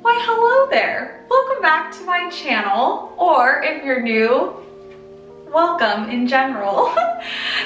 Why, hello there. Welcome back to my channel, or if you're new, welcome in general.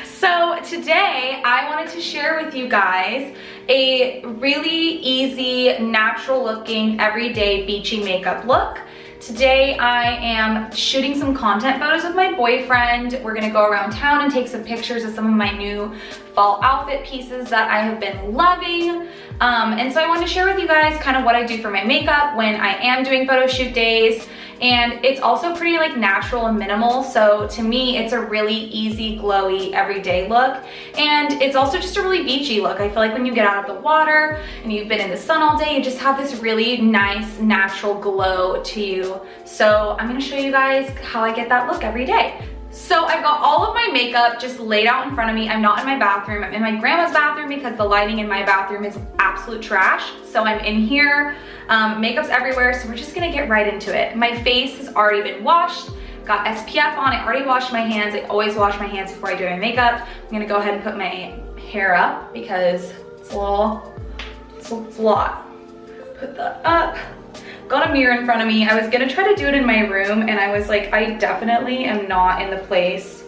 So today I wanted to share with you guys a really easy, natural looking, everyday beachy makeup look. Today I am shooting some content photos with my boyfriend. We're gonna go around town and take some pictures of some of my new fall outfit pieces that I have been loving. And so I wanted to share with you guys kind of what I do for my makeup when I am doing photo shoot days. And it's also pretty like natural and minimal. So to me, it's a really easy, glowy, everyday look. And it's also just a really beachy look. I feel like when you get out of the water and you've been in the sun all day, you just have this really nice, natural glow to you. So I'm gonna show you guys how I get that look every day. So I've got all of my makeup just laid out in front of me. I'm not in my bathroom. I'm in my grandma's bathroom because the lighting in my bathroom is absolute trash. So I'm in here, makeup's everywhere, so we're just gonna get right into it. My face has already been washed, got SPF on, I already washed my hands. I always wash my hands before I do my makeup. I'm gonna go ahead and put my hair up because it's a lot. Put that up. Got a mirror in front of me. I was gonna try to do it in my room and I was like, I definitely am not in the place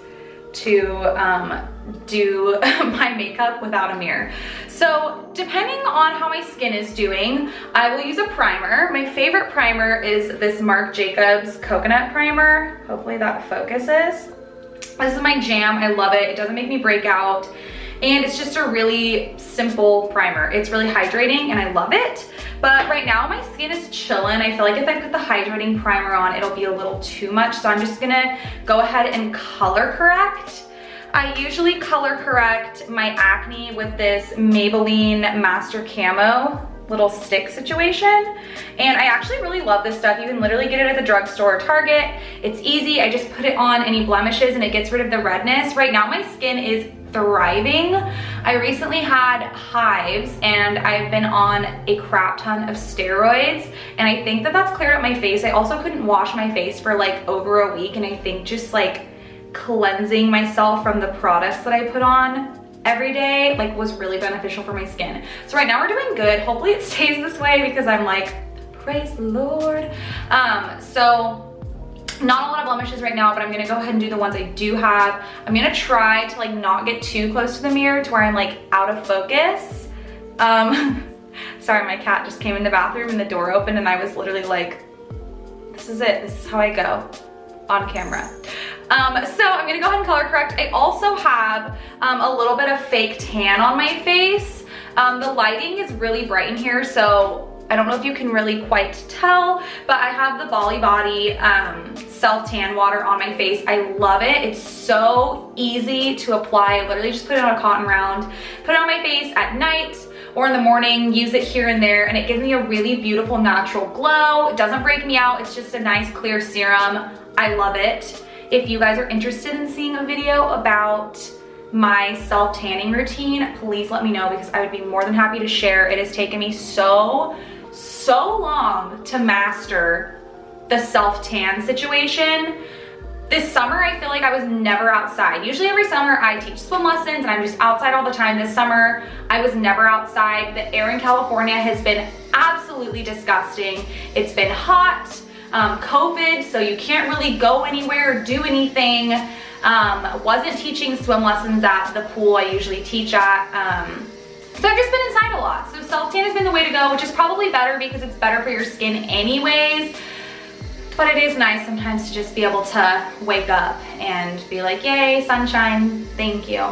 to do my makeup without a mirror. So depending on how my skin is doing, I will use a primer. My favorite primer is this Marc Jacobs coconut primer. Hopefully that focuses. This is my jam, I love it. It doesn't make me break out. And it's just a really simple primer. It's really hydrating and I love it. But right now my skin is chillin'. I feel like if I put the hydrating primer on, it'll be a little too much. So I'm just gonna go ahead and color correct. I usually color correct my acne with this Maybelline Master Camo little stick situation. And I actually really love this stuff. You can literally get it at the drugstore or Target. It's easy. I just put it on any blemishes and it gets rid of the redness. Right now my skin is thriving. I recently had hives and I've been on a crap ton of steroids and I think that that's cleared up my face. I also couldn't wash my face for like over a week and I think just like cleansing myself from the products that I put on every day like was really beneficial for my skin. So right now we're doing good. Hopefully it stays this way because I'm like, praise the Lord. So not a lot of blemishes right now, but I'm gonna go ahead and do the ones I do have. I'm gonna try to like not get too close to the mirror to where I'm like out of focus. Sorry, my cat just came in the bathroom and the door opened and I was literally like, this is it, this is how I go on camera. So I'm gonna go ahead and color correct. I also have a little bit of fake tan on my face. The lighting is really bright in here, so I don't know if you can really quite tell, but I have the Bali Body self-tan water on my face. I love it. It's so easy to apply. I literally just put it on a cotton round, put it on my face at night or in the morning, use it here and there, and it gives me a really beautiful natural glow. It doesn't break me out. It's just a nice clear serum. I love it. If you guys are interested in seeing a video about my self-tanning routine, please let me know because I would be more than happy to share. It has taken me so long to master the self-tan situation. This summer, I feel like I was never outside. Usually every summer I teach swim lessons and I'm just outside all the time. This summer, I was never outside. The air in California has been absolutely disgusting. It's been hot, COVID, so you can't really go anywhere or do anything. Wasn't teaching swim lessons at the pool I usually teach at. So I've just been inside a lot. So self-tan has been the way to go, which is probably better because it's better for your skin anyways. But it is nice sometimes to just be able to wake up and be like, yay, sunshine, thank you.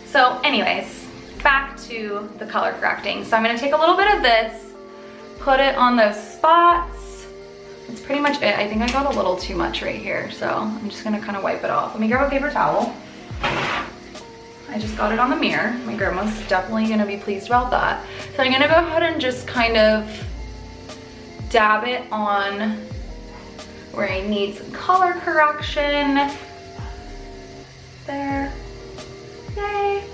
So anyways, back to the color correcting. So I'm gonna take a little bit of this, put it on those spots. That's pretty much it. I think I got a little too much right here, so I'm just gonna kind of wipe it off. Let me grab a paper towel. I just got it on the mirror. My grandma's definitely gonna be pleased about that. So I'm gonna go ahead and just kind of dab it on where I need some color correction. There, yay.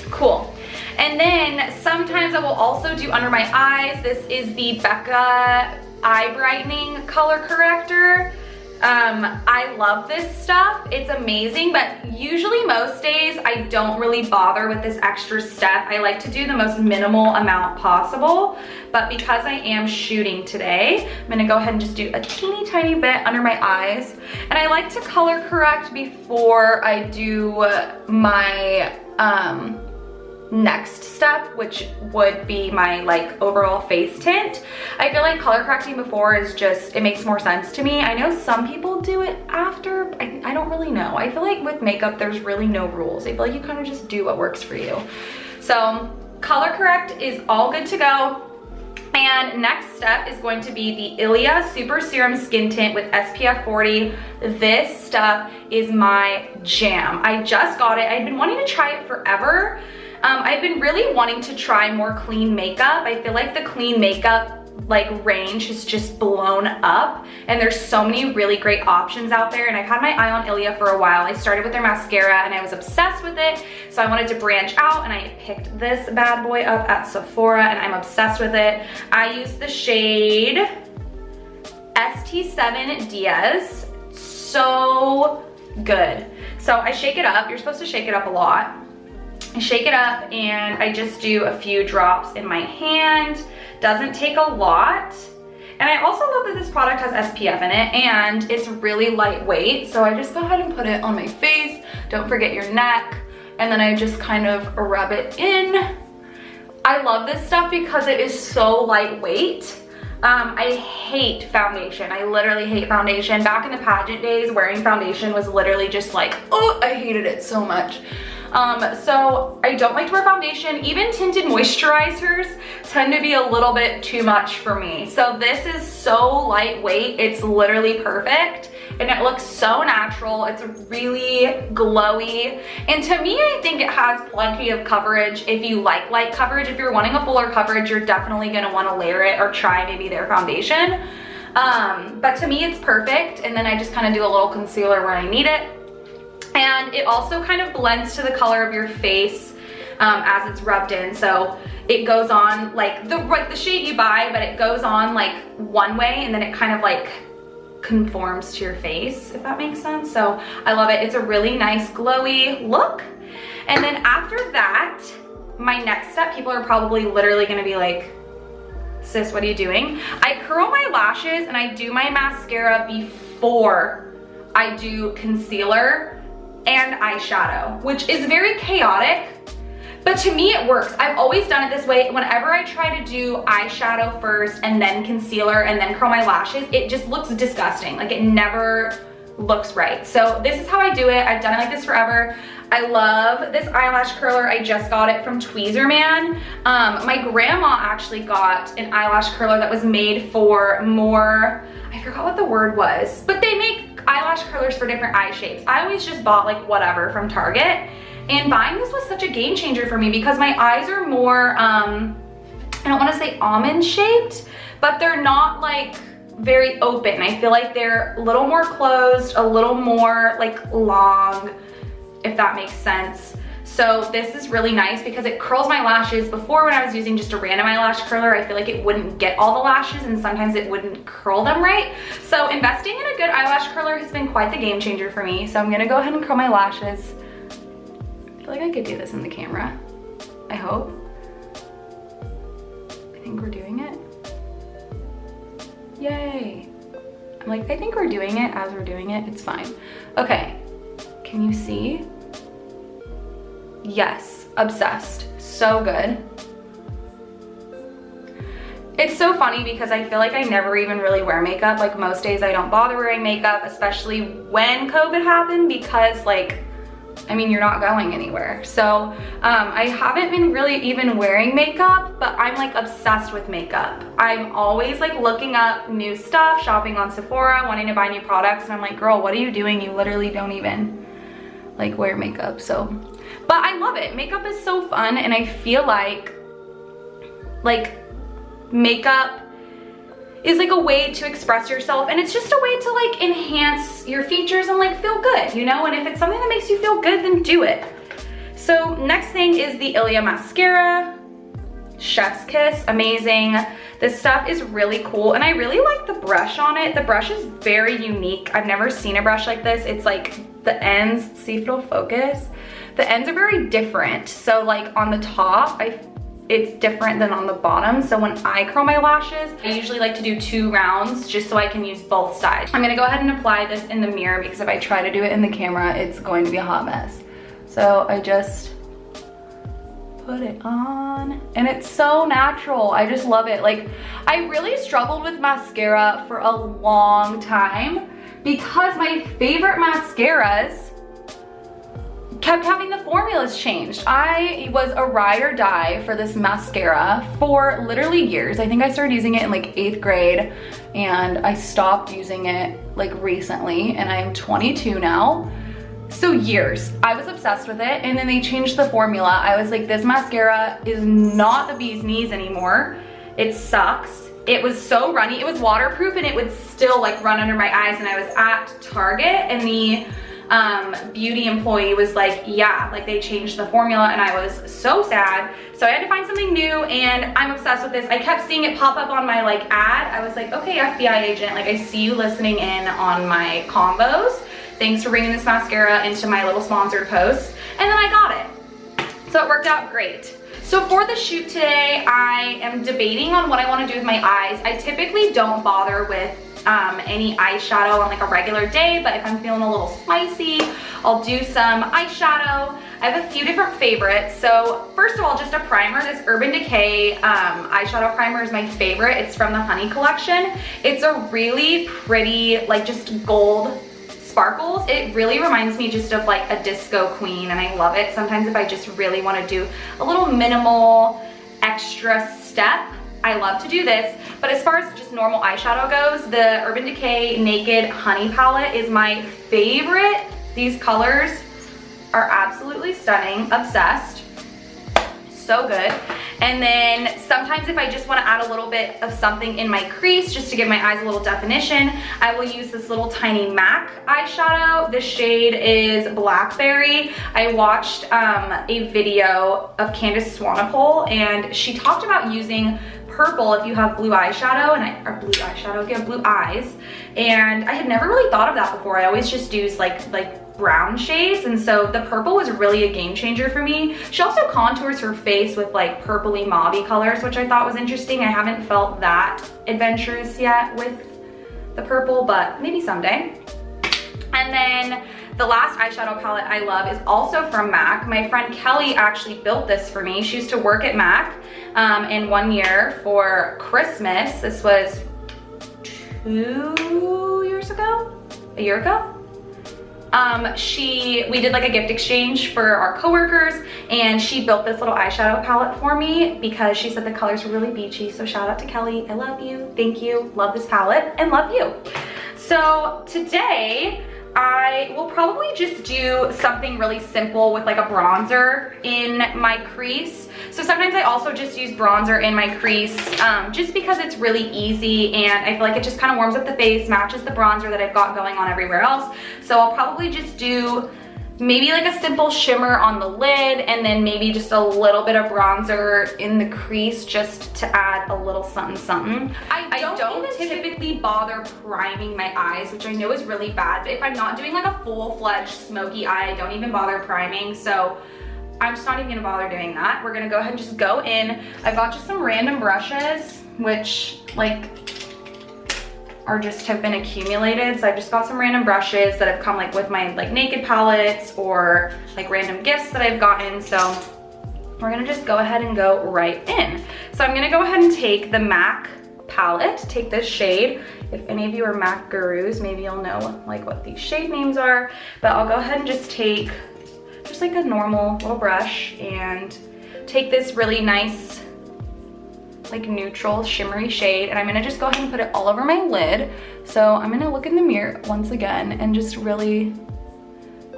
Cool. And then sometimes I will also do under my eyes. This is the Becca Eye Brightening Color Corrector. I love this stuff. It's amazing, but usually most days I don't really bother with this extra step. I like to do the most minimal amount possible, but because I am shooting today, I'm gonna go ahead and just do a teeny tiny bit under my eyes. And I like to color correct before I do my next step, which would be my like overall face tint. I feel like color correcting before is just, it makes more sense to me. I know some people do it after. I don't really know. I feel like with makeup there's really no rules. I feel like you kind of just do what works for you. So color correct is all good to go. And next step is going to be the Ilia Super Serum Skin Tint with SPF 40. This stuff is my jam. I just got it. I've been wanting to try it forever. I've been really wanting to try more clean makeup. I feel like the clean makeup like range has just blown up, and there's so many really great options out there, and I've had my eye on Ilia for a while. I started with their mascara and I was obsessed with it, so I wanted to branch out, and I picked this bad boy up at Sephora and I'm obsessed with it. I use the shade ST7 Diaz. So good. So I shake it up. You're supposed to shake it up a lot. I shake it up and I just do a few drops in my hand. Doesn't take a lot. And I also love that this product has SPF in it, and it's really lightweight. So I just go ahead and put it on my face. Don't forget your neck. And then I just kind of rub it in. I love this stuff because it is so lightweight. I hate foundation. I literally hate foundation. Back in the pageant days, wearing foundation was literally just like, oh, I hated it so much. So I don't like to wear foundation. Even tinted moisturizers tend to be a little bit too much for me. So this is so lightweight. It's literally perfect. And it looks so natural. It's really glowy. And to me, I think it has plenty of coverage. If you like light coverage, if you're wanting a fuller coverage, you're definitely gonna wanna layer it or try maybe their foundation. But to me, it's perfect. And then I just kind of do a little concealer where I need it. And it also kind of blends to the color of your face as it's rubbed in. So it goes on like the shade you buy, but it goes on like one way, and then it kind of like conforms to your face, if that makes sense. So I love it. It's a really nice glowy look. And then after that, my next step, people are probably literally gonna be like, sis, what are you doing? I curl my lashes and I do my mascara before I do concealer and eyeshadow, which is very chaotic, but to me it works. I've always done it this way. Whenever I try to do eyeshadow first and then concealer and then curl my lashes, it just looks disgusting. Like it never looks right. So this is how I do it. I've done it like this forever. I love this eyelash curler. I just got it from Tweezerman. My grandma actually got an eyelash curler that was made for more, I forgot what the word was, but they make eyelash curlers for different eye shapes. I always just bought like whatever from Target, and buying this was such a game changer for me because my eyes are more, I don't want to say almond shaped, but they're not like very open. I feel like they're a little more closed, a little more like long, if that makes sense. So this is really nice because it curls my lashes. Before, when I was using just a random eyelash curler, I feel like it wouldn't get all the lashes and sometimes it wouldn't curl them right. So investing in a good eyelash curler has been quite the game changer for me. So I'm gonna go ahead and curl my lashes. I feel like I could do this in the camera. I hope. I think we're doing it. Yay. I'm like, I think we're doing it as we're doing it. It's fine. Okay, can you see? Yes, obsessed. So good. It's so funny because I feel like I never even really wear makeup. Like most days I don't bother wearing makeup, especially when COVID happened, because like, I mean, you're not going anywhere. So I haven't been really even wearing makeup, but I'm like obsessed with makeup. I'm always like looking up new stuff, shopping on Sephora, wanting to buy new products. And I'm like, girl, what are you doing? You literally don't even like wear makeup. So, but I love it. Makeup is so fun. And I feel like makeup is like a way to express yourself, and it's just a way to like enhance your features and like feel good, you know? And if it's something that makes you feel good, then do it. So next thing is the Ilia mascara. Chef's Kiss, amazing. This stuff is really cool, and I really like the brush on it. The brush is very unique. I've never seen a brush like this. It's like the ends, see if it'll focus. The ends are very different. So like on the top, it's different than on the bottom. So when I curl my lashes, I usually like to do 2 rounds just so I can use both sides. I'm gonna go ahead and apply this in the mirror because if I try to do it in the camera, it's going to be a hot mess. So I just put it on, and it's so natural. I just love it. Like, I really struggled with mascara for a long time because my favorite mascaras kept having the formulas changed. I was a ride or die for this mascara for literally years. I think I started using it in like 8th grade, and I stopped using it like recently, and I'm 22 now. So years, I was obsessed with it, and then they changed the formula. I was like, this mascara is not the bee's knees anymore. It sucks. It was so runny. It was waterproof, and it would still like run under my eyes. And I was at Target, and the beauty employee was like, yeah, like they changed the formula, and I was so sad. So I had to find something new, and I'm obsessed with this. I kept seeing it pop up on my like ad. I was like, okay, FBI agent, like I see you listening in on my combos. Thanks for bringing this mascara into my little sponsored post. And then I got it. So it worked out great. So for the shoot today, I am debating on what I want to do with my eyes. I typically don't bother with any eyeshadow on like a regular day, but if I'm feeling a little spicy, I'll do some eyeshadow. I have a few different favorites. So first of all, just a primer. This Urban Decay eyeshadow primer is my favorite. It's from the Honey collection. It's a really pretty, like just gold sparkles. It really reminds me just of like a disco queen, and I love it. Sometimes if I just really want to do a little minimal extra step, I love to do this. But as far as just normal eyeshadow goes, the Urban Decay Naked Honey palette is my favorite. These colors are absolutely stunning. Obsessed. So good. And then sometimes if I just want to add a little bit of something in my crease just to give my eyes a little definition, I will use this little tiny MAC eyeshadow. The shade is Blackberry. I watched a video of Candace Swanepoel, and she talked about using purple if you have blue eyeshadow, and or blue eyeshadow, if you have blue eyes. And I had never really thought of that before. I always just use like brown shades, and so the purple was really a game changer for me. She also contours her face with like purpley mauvey colors, which I thought was interesting. I haven't felt that adventurous yet with the purple, but maybe someday. And then the last eyeshadow palette I love is also from MAC. My friend Kelly actually built this for me. She used to work at MAC in 1 year for Christmas. This was 2 years ago? A year ago? We did like a gift exchange for our coworkers, and she built this little eyeshadow palette for me because she said the colors were really beachy. So shout out to Kelly. I love you. Thank you. Love this palette and love you. So today I will probably just do something really simple with like a bronzer in my crease. So sometimes I also just use bronzer in my crease just because it's really easy, and I feel like it just kind of warms up the face, matches the bronzer that I've got going on everywhere else. So I'll probably just do maybe like a simple shimmer on the lid, and then maybe just a little bit of bronzer in the crease just to add a little something something. I don't typically bother priming my eyes, which I know is really bad, but if I'm not doing like a full-fledged smoky eye, I don't even bother priming. So I'm just not even gonna bother doing that. We're gonna go ahead and just go in. I've got just some random brushes, which like are just have been accumulated. So I've just got some random brushes that have come like with my like naked palettes or like random gifts that I've gotten. So we're gonna just go ahead and go right in. So I'm gonna go ahead and take the MAC palette, take this shade. If any of you are MAC gurus, maybe you'll know like what these shade names are, but I'll go ahead and just take just like a normal little brush and take this really nice like neutral shimmery shade, and I'm gonna just go ahead and put it all over my lid. So I'm gonna look in the mirror once again and just really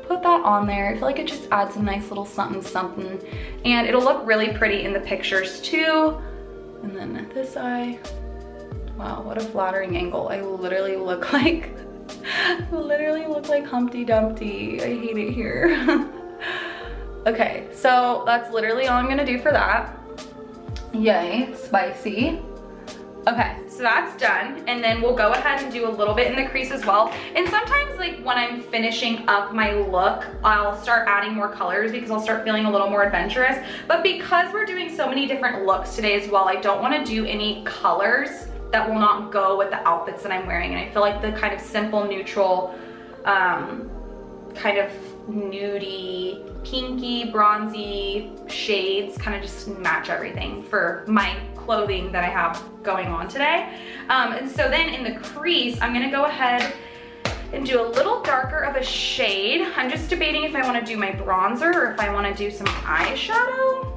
put that on there. I feel like it just adds a nice little something something, and it'll look really pretty in the pictures too. And then this eye, wow, what a flattering angle. I literally look like Humpty Dumpty. I hate it here. Okay, so that's literally all I'm gonna do for that. Yay, spicy. Okay, so that's done. And then we'll go ahead and do a little bit in the crease as well. And sometimes like when I'm finishing up my look, I'll start adding more colors because I'll start feeling a little more adventurous. But because we're doing so many different looks today as well, I don't want to do any colors that will not go with the outfits that I'm wearing. And I feel like the kind of simple, neutral, kind of nudie, pinky, bronzy shades kind of just match everything for my clothing that I have going on today. And so then in the crease, I'm gonna go ahead and do a little darker of a shade. I'm just debating if I wanna do my bronzer or if I wanna do some eyeshadow.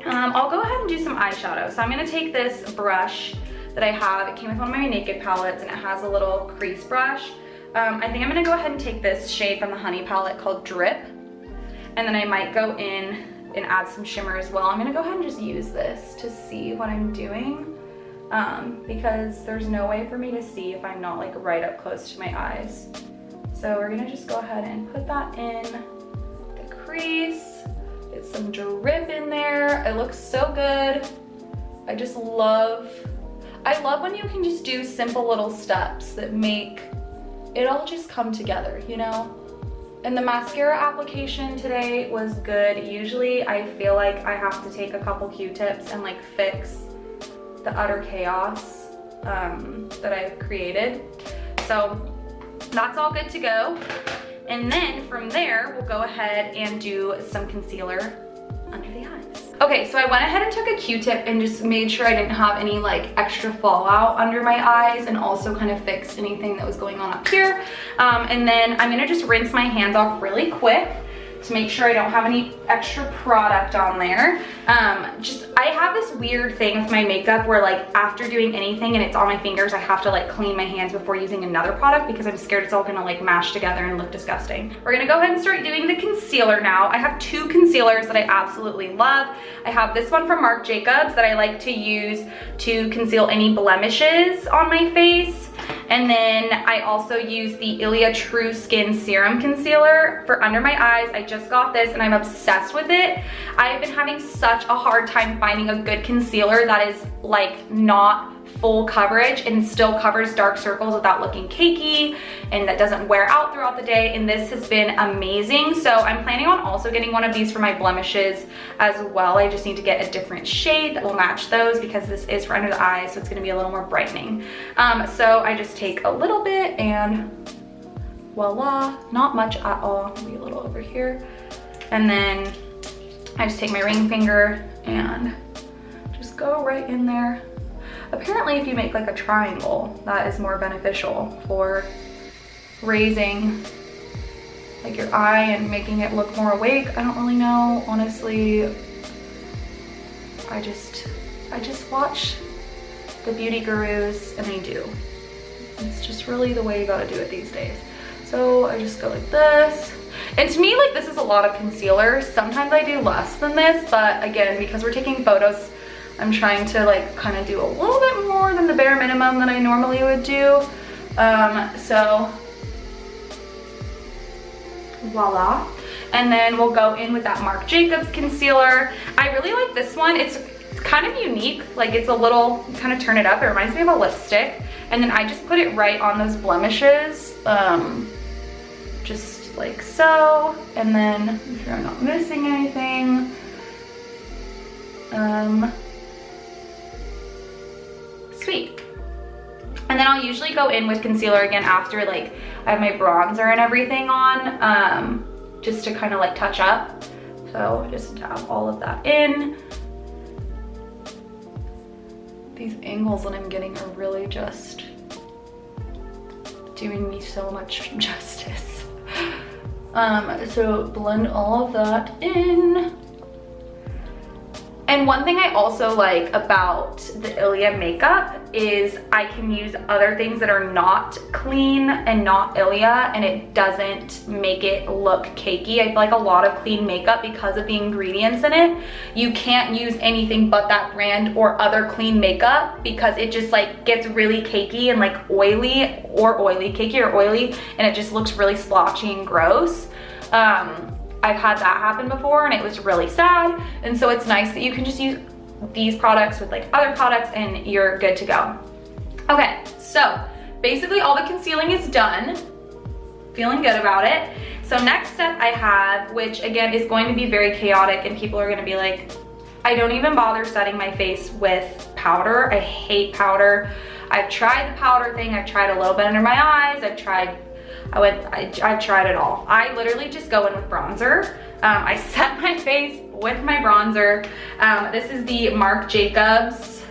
I'll go ahead and do some eyeshadow. So I'm gonna take this brush that I have. It came with one of my Naked palettes and it has a little crease brush. I think I'm gonna go ahead and take this shade from the Honey palette called Drip. And then I might go in and add some shimmer as well. I'm gonna go ahead and just use this to see what I'm doing because there's no way for me to see if I'm not like right up close to my eyes. So we're gonna just go ahead and put that in the crease. Get some drip in there. It looks so good. I love when you can just do simple little steps that make it all just come together, you know? And the mascara application today was good. Usually I feel like I have to take a couple Q-tips and like fix the utter chaos that I've created. So that's all good to go. And then from there, we'll go ahead and do some concealer under the eyes. Okay, so I went ahead and took a Q-tip and just made sure I didn't have any like extra fallout under my eyes and also kind of fixed anything that was going on up here. And then I'm gonna just rinse my hands off really quick to make sure I don't have any extra product on there. I have this weird thing with my makeup where like after doing anything and it's on my fingers, I have to like clean my hands before using another product because I'm scared it's all gonna like mash together and look disgusting. We're gonna go ahead and start doing the concealer now. I have two concealers that I absolutely love. I have this one from Marc Jacobs that I like to use to conceal any blemishes on my face. And then I also use the Ilia True Skin Serum Concealer for under my eyes. I just got this and I'm obsessed with it. I've been having such a hard time finding a good concealer that is like not full coverage and still covers dark circles without looking cakey and that doesn't wear out throughout the day, and this has been amazing. So I'm planning on also getting one of these for my blemishes as well. I just need to get a different shade that will match those because this is for under the eyes, so it's gonna be a little more brightening. So I just take a little bit and voila, not much at all, maybe a little over here. And then I just take my ring finger and just go right in there. Apparently if you make like a triangle, that is more beneficial for raising like your eye and making it look more awake. I don't really know, honestly. I just watch the beauty gurus and they do. It's just really the way you gotta do it these days. So I just go like this. And to me, like this is a lot of concealer. Sometimes I do less than this, but again, because we're taking photos, I'm trying to like kind of do a little bit more than the bare minimum that I normally would do. So voila. And then we'll go in with that Marc Jacobs concealer. I really like this one. It's kind of unique. Like it's a little, kind of turn it up. It reminds me of a lipstick. And then I just put it right on those blemishes. Just like so. And then make sure I'm not missing anything. Sweet. And then I'll usually go in with concealer again after like I have my bronzer and everything on, just to kind of like touch up. So just tap all of that in. These angles that I'm getting are really just doing me so much justice. So blend all of that in. And one thing I also like about the Ilia makeup is I can use other things that are not clean and not Ilia, and it doesn't make it look cakey. I feel like a lot of clean makeup, because of the ingredients in it, you can't use anything but that brand or other clean makeup because it just like gets really cakey and like oily, cakey or oily, and it just looks really splotchy and gross. I've had that happen before and it was really sad, and so it's nice that you can just use these products with like other products and you're good to go. Okay, so basically all the concealing is done. Feeling good about it. So next step I have, which again is going to be very chaotic and people are gonna be like, I don't even bother setting my face with powder. I hate powder. I've tried the powder thing. I've tried a little bit under my eyes. I've tried it all. I literally just go in with bronzer. I set my face with my bronzer. This is the Marc Jacobs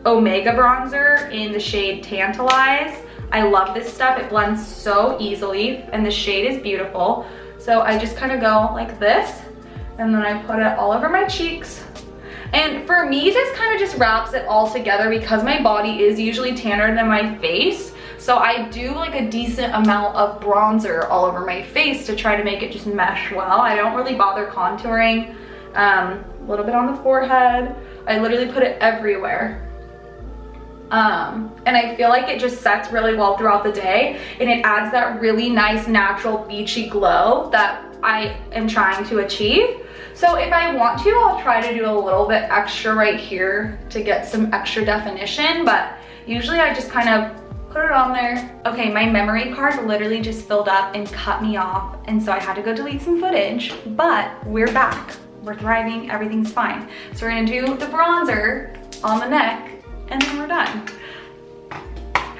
Omega bronzer in the shade Tantalize. I love this stuff. It blends so easily and the shade is beautiful. So I just kind of go like this and then I put it all over my cheeks. And for me, this kind of just wraps it all together because my body is usually tanner than my face. So I do like a decent amount of bronzer all over my face to try to make it just mesh well. I don't really bother contouring. A little bit on the forehead. I literally put it everywhere. And I feel like it just sets really well throughout the day and it adds that really nice natural beachy glow that I am trying to achieve. So if I want to, I'll try to do a little bit extra right here to get some extra definition, but usually I just kind of put it on there. Okay, my memory card literally just filled up and cut me off, and so I had to go delete some footage, but we're back. We're thriving, everything's fine. So we're gonna do the bronzer on the neck and then we're done.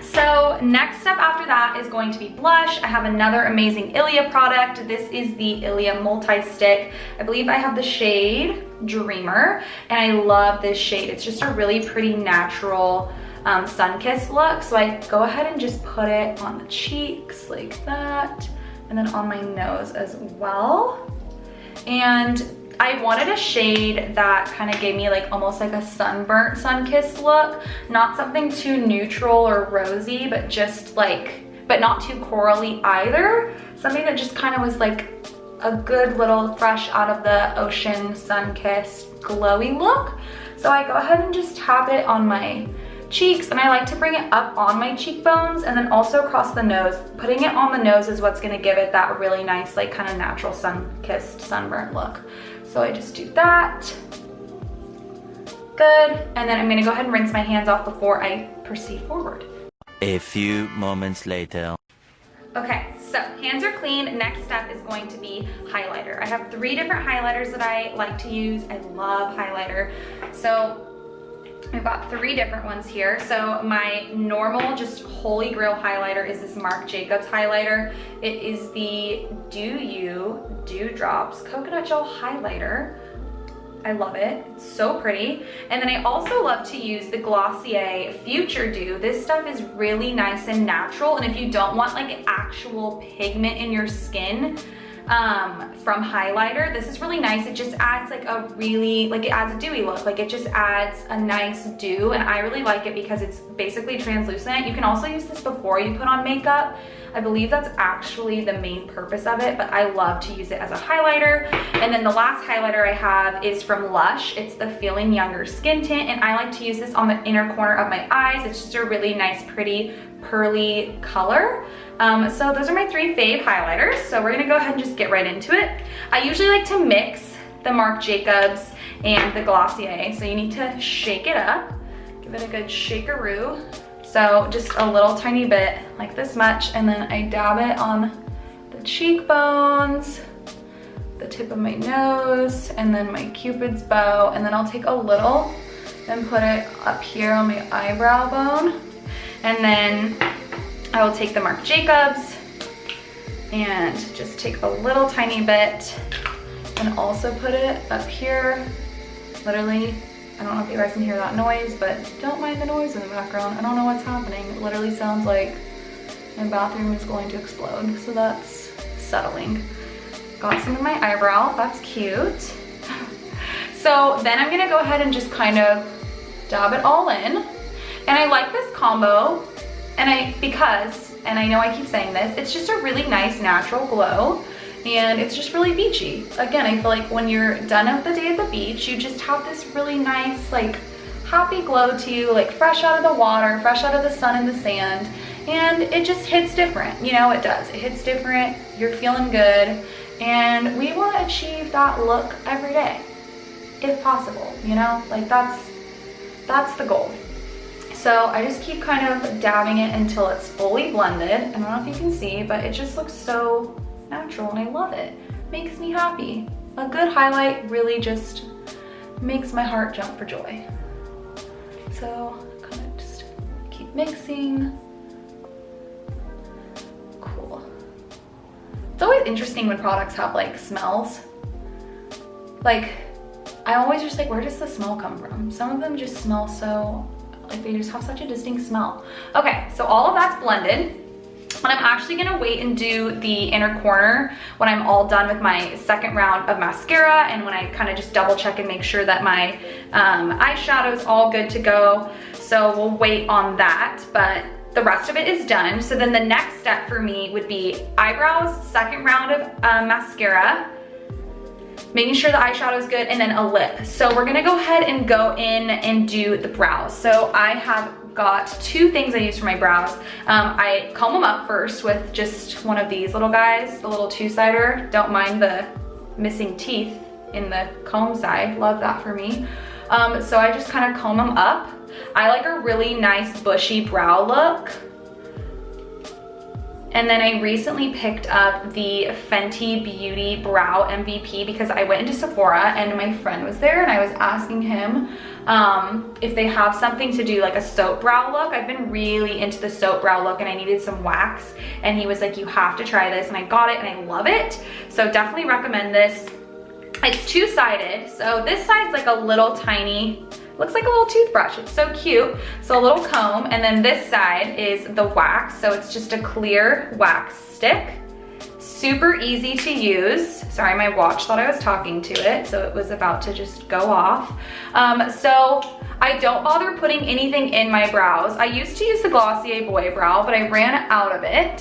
So next step after that is going to be blush. I have another amazing Ilia product. This is the Ilia multi-stick. I believe I have the shade Dreamer and I love this shade. It's just a really pretty natural sun-kissed look. So I go ahead and just put it on the cheeks like that and then on my nose as well. And I wanted a shade that kind of gave me like almost like a sunburnt sun-kissed look. Not something too neutral or rosy, but just like, but not too corally either. Something that just kind of was like a good little fresh out of the ocean sun-kissed glowy look. So I go ahead and just tap it on my cheeks and I like to bring it up on my cheekbones and then also across the nose. Putting it on the nose is what's gonna give it that really nice like kind of natural sun-kissed sunburnt look. So I just do that. Good. And then I'm gonna go ahead and rinse my hands off before I proceed forward. A few moments later. Okay, so hands are clean. Next step is going to be highlighter. I have 3 different highlighters that I like to use. I love highlighter. So I've got 3 different ones here. So my normal, just holy grail highlighter is this Marc Jacobs highlighter. It is the Do You Dewdrops Coconut Gel Highlighter. I love it, it's so pretty. And then I also love to use the Glossier Future Dew. This stuff is really nice and natural. And if you don't want like actual pigment in your skin, from highlighter, this is really nice. It just adds like a really, like it adds a dewy look. Like it just adds a nice dew and I really like it because it's basically translucent. You can also use this before you put on makeup. I believe that's actually the main purpose of it, but I love to use it as a highlighter. And then the last highlighter I have is from Lush. It's the Feeling Younger Skin Tint and I like to use this on the inner corner of my eyes. It's just a really nice, pretty, pearly color. So those are my 3 fave highlighters. So we're gonna go ahead and just get right into it. I usually like to mix the Marc Jacobs and the Glossier. So you need to shake it up, give it a good shakeroo. So just a little tiny bit, like this much, and then I dab it on the cheekbones, the tip of my nose, and then my Cupid's bow, and then I'll take a little and put it up here on my eyebrow bone. And then I will take the Marc Jacobs and just take a little tiny bit and also put it up here. Literally, I don't know if you guys can hear that noise, but don't mind the noise in the background. I don't know what's happening. It literally sounds like my bathroom is going to explode. So that's settling. Got some in my eyebrow, that's cute. So then I'm gonna go ahead and just kind of dab it all in. And I like this combo, and I know I keep saying this, it's just a really nice natural glow, and it's just really beachy. Again, I feel like when you're done with the day at the beach, you just have this really nice, like, happy glow to you, like fresh out of the water, fresh out of the sun and the sand, and it just hits different. You know, it does. It hits different, you're feeling good, and we want to achieve that look every day. if possible, you know? Like that's the goal. So I just keep kind of dabbing it until it's fully blended. I don't know if you can see, but it just looks so natural and I love it. Makes me happy. A good highlight really just makes my heart jump for joy. So kind of just keep mixing. Cool. It's always interesting when products have like smells. Like, I always just like, where does the smell come from? Some of them just smell so, like they just have such a distinct smell. Okay, so all of that's blended. And I'm actually gonna wait and do the inner corner when I'm all done with my second round of mascara and when I kind of just double check and make sure that my eyeshadow is all good to go. So we'll wait on that, but the rest of it is done. So then the next step for me would be eyebrows, second round of mascara, making sure the eyeshadow is good, and then a lip. So we're gonna go ahead and go in and do the brows. So I have got two things I use for my brows. I comb them up first with just one of these little guys, the little two-sider. Don't mind the missing teeth in the comb side, love that for me. So I just kind of comb them up. I like a really nice bushy brow look. And then I recently picked up the Fenty Beauty Brow MVP because I went into Sephora and my friend was there and I was asking him if they have something to do like a soap brow look. I've been really into the soap brow look and I needed some wax. And he was like, you have to try this. And I got it and I love it. So definitely recommend this. It's two-sided. So this side's like a little tiny, looks like a little toothbrush. It's so cute. So a little comb, and then this side is the wax. So it's just a clear wax stick. Super easy to use. Sorry, my watch thought I was talking to it, so it was about to just go off. So I don't bother putting anything in my brows. I used to use the Glossier Boy Brow, but I ran out of it.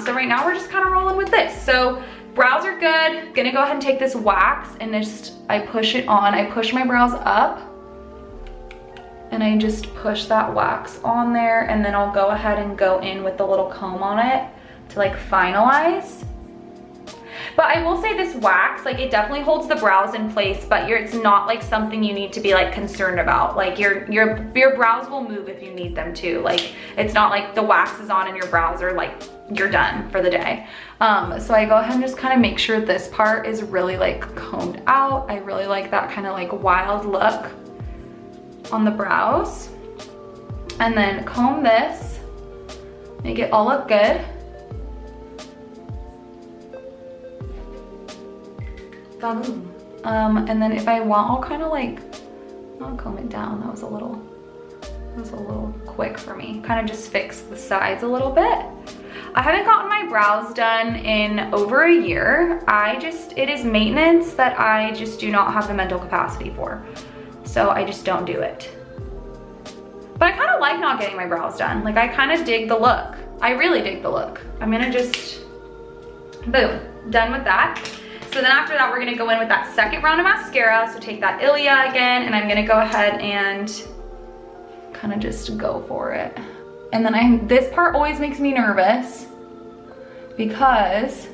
So right now we're just kind of rolling with this. So brows are good. Gonna go ahead and take this wax and I push it on. I push my brows up. And I just push that wax on there, and then I'll go ahead and go in with the little comb on it to like finalize. But I will say this wax, like it definitely holds the brows in place, but it's not like something you need to be like concerned about. Like your brows will move if you need them to. Like it's not like the wax is on and your brows are like, you're done for the day. So I go ahead and just kind of make sure this part is really like combed out. I really like that kind of like wild look on the brows, and then comb this, make it all look good. Ba-boom. And then if I want, I'll kind of like, I'll comb it down. That was a little quick for me. Kind of just fix the sides a little bit. I haven't gotten my brows done in over a year. It is maintenance that I just do not have the mental capacity for. So I just don't do it. But I kind of like not getting my brows done. Like I kind of dig the look. I really dig the look. I'm gonna just, boom, done with that. So then after that, we're gonna go in with that second round of mascara. So take that Ilia again, and I'm gonna go ahead and kind of just go for it. And then this part always makes me nervous because,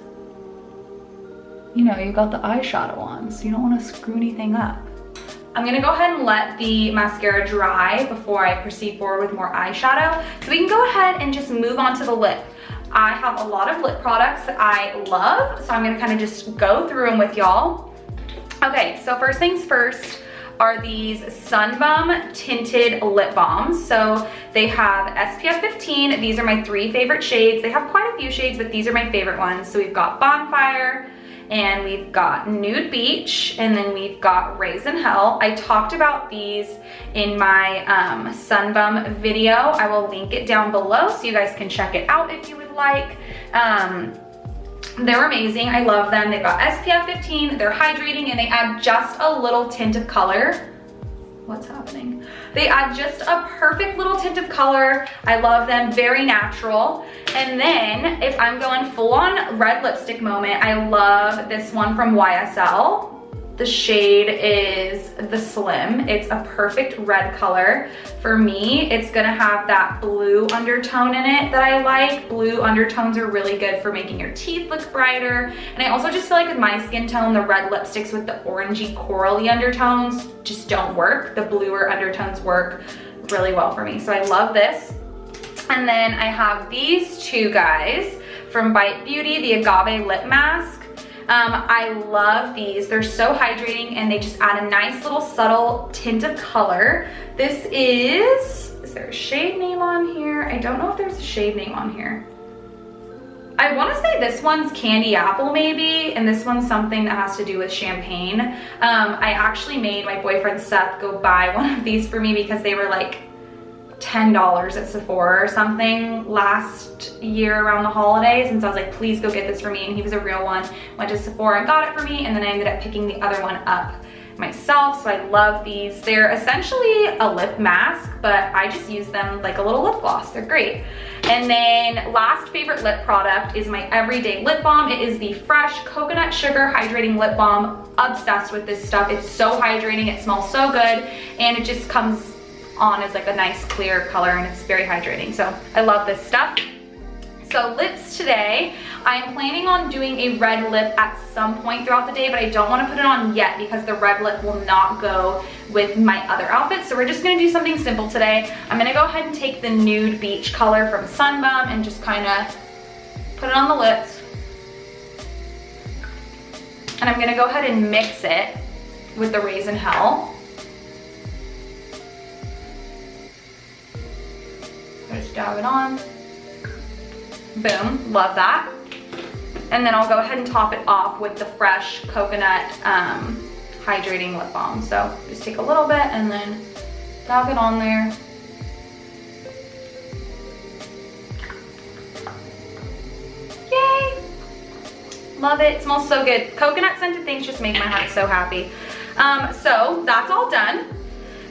you know, you got the eyeshadow on, so you don't wanna screw anything up. I'm gonna go ahead and let the mascara dry before I proceed forward with more eyeshadow. So we can go ahead and just move on to the lip. I have a lot of lip products that I love, so I'm gonna kind of just go through them with y'all. Okay, so first things first are these Sun Bum tinted lip balms. So they have SPF 15. These are my 3 favorite shades. They have quite a few shades, but these are my favorite ones. So we've got Bonfire, and we've got Nude Beach, and then we've got Raisin Hell. I talked about these in my Sun Bum video. I will link it down below so you guys can check it out if you would like. They're amazing, I love them. They've got SPF 15, they're hydrating, and they add just a little tint of color. What's happening? They add just a perfect little tint of color. I love them, very natural. And then if I'm going full on red lipstick moment, I love this one from YSL. The shade is the Slim. It's a perfect red color. For me, it's gonna have that blue undertone in it that I like. Blue undertones are really good for making your teeth look brighter. And I also just feel like with my skin tone, the red lipsticks with the orangey corally undertones just don't work. The bluer undertones work really well for me. So I love this. And then I have these two guys from Bite Beauty, the Agave Lip Mask. I love these. They're so hydrating and they just add a nice little subtle tint of color. This is there a shade name on here? I don't know if there's a shade name on here. I want to say this one's Candy Apple maybe, and this one's something that has to do with champagne. I actually made my boyfriend Seth go buy one of these for me because they were like $10 at Sephora or something last year around the holidays, and so I was like, please go get this for me, and he was a real one. Went to Sephora and got it for me, and then I ended up picking the other one up myself. So I love these. They're essentially a lip mask, but I just use them like a little lip gloss. They're great. And then last favorite lip product is my everyday lip balm. It is the Fresh Coconut Sugar Hydrating Lip Balm. Obsessed with this stuff. It's so hydrating, it smells so good, and it just comes on as like a nice clear color, and it's very hydrating. So I love this stuff. So lips today, I'm planning on doing a red lip at some point throughout the day, but I don't want to put it on yet because the red lip will not go with my other outfits. So we're just going to do something simple today. I'm going to go ahead and take the nude beach color from Sunbum and just kind of put it on the lips. And I'm going to go ahead and mix it with the Raisin Hell. Just dab it on. Boom, love that. And then I'll go ahead and top it off with the Fresh Coconut Hydrating Lip Balm. So just take a little bit and then dab it on there. Yay! Love it, it smells so good. Coconut scented things just make my heart so happy. So that's all done.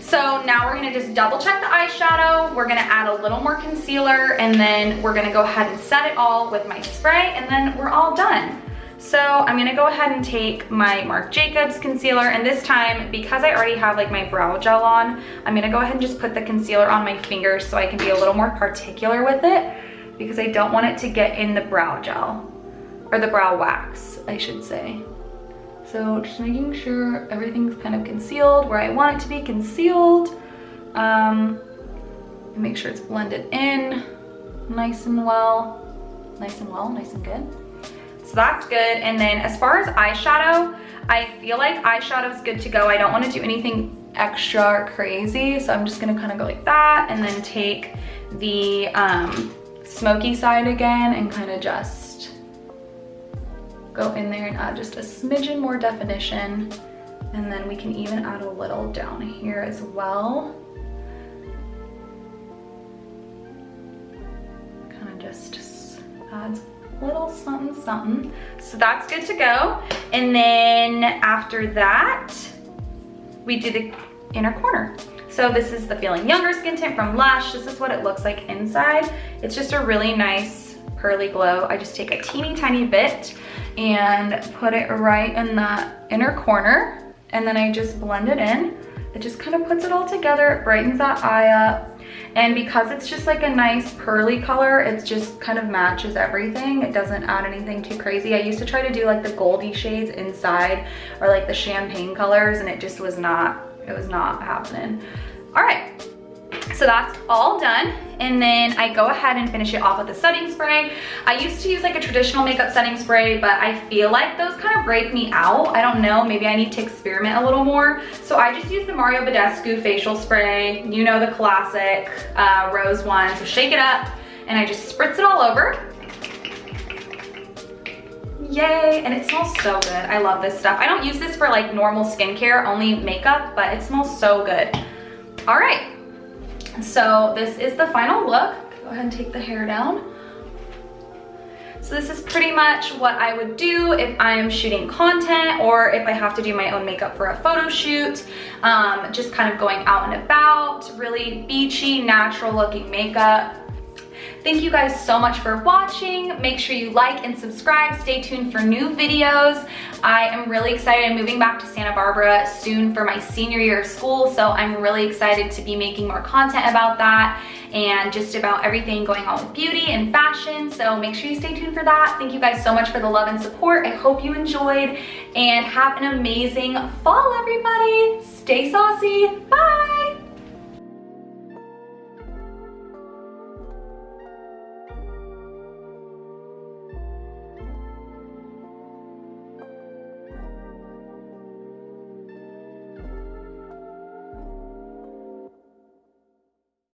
So now we're gonna just double check the eyeshadow. We're gonna add a little more concealer, and then we're gonna go ahead and set it all with my spray, and then we're all done. So I'm gonna go ahead and take my Marc Jacobs concealer, and this time, because I already have like my brow gel on, I'm gonna go ahead and just put the concealer on my fingers so I can be a little more particular with it, because I don't want it to get in the brow gel, or the brow wax, I should say. So just making sure everything's kind of concealed where I want it to be concealed. Make sure it's blended in nice and well, nice and good. So that's good. And then as far as eyeshadow, I feel like eyeshadow is good to go. I don't want to do anything extra or crazy. So I'm just gonna kind of go like that, and then take the smoky side again and kind of just go in there and add just a smidgen more definition, and then we can even add a little down here as well. Kind of just adds a little something something. So that's good to go. And then after that, we do the inner corner. So this is the Feeling Younger skin tint from Lash. This is what it looks like inside. It's just a really nice pearly glow. I just take a teeny tiny bit and put it right in that inner corner, and then I just blend it in. It just kind of puts it all together, it brightens that eye up, and because it's just like a nice pearly color, it just kind of matches everything. It doesn't add anything too crazy. I used to try to do like the goldy shades inside, or like the champagne colors, and it just was not, it was not happening. All right. So that's all done, and then I go ahead and finish it off with a setting spray. I used to use like a traditional makeup setting spray, but I feel like those kind of break me out. I don't know, maybe I need to experiment a little more. So I just use the Mario Badescu facial spray, you know, the classic rose one. So shake it up, and I just spritz it all over. Yay, and it smells so good. I love this stuff. I don't use this for like normal skincare, only makeup, but it smells so good. All right. So this is the final look. Go ahead and take the hair down. So this is pretty much what I would do if I'm shooting content, or if I have to do my own makeup for a photo shoot. Just kind of going out and about, really beachy, natural looking makeup. Thank you guys so much for watching. Make sure you like and subscribe. Stay tuned for new videos. I am really excited. I'm moving back to Santa Barbara soon for my senior year of school, so I'm really excited to be making more content about that and just about everything going on with beauty and fashion. So make sure you stay tuned for that. Thank you guys so much for the love and support. I hope you enjoyed, and have an amazing fall, everybody. Stay saucy. Bye.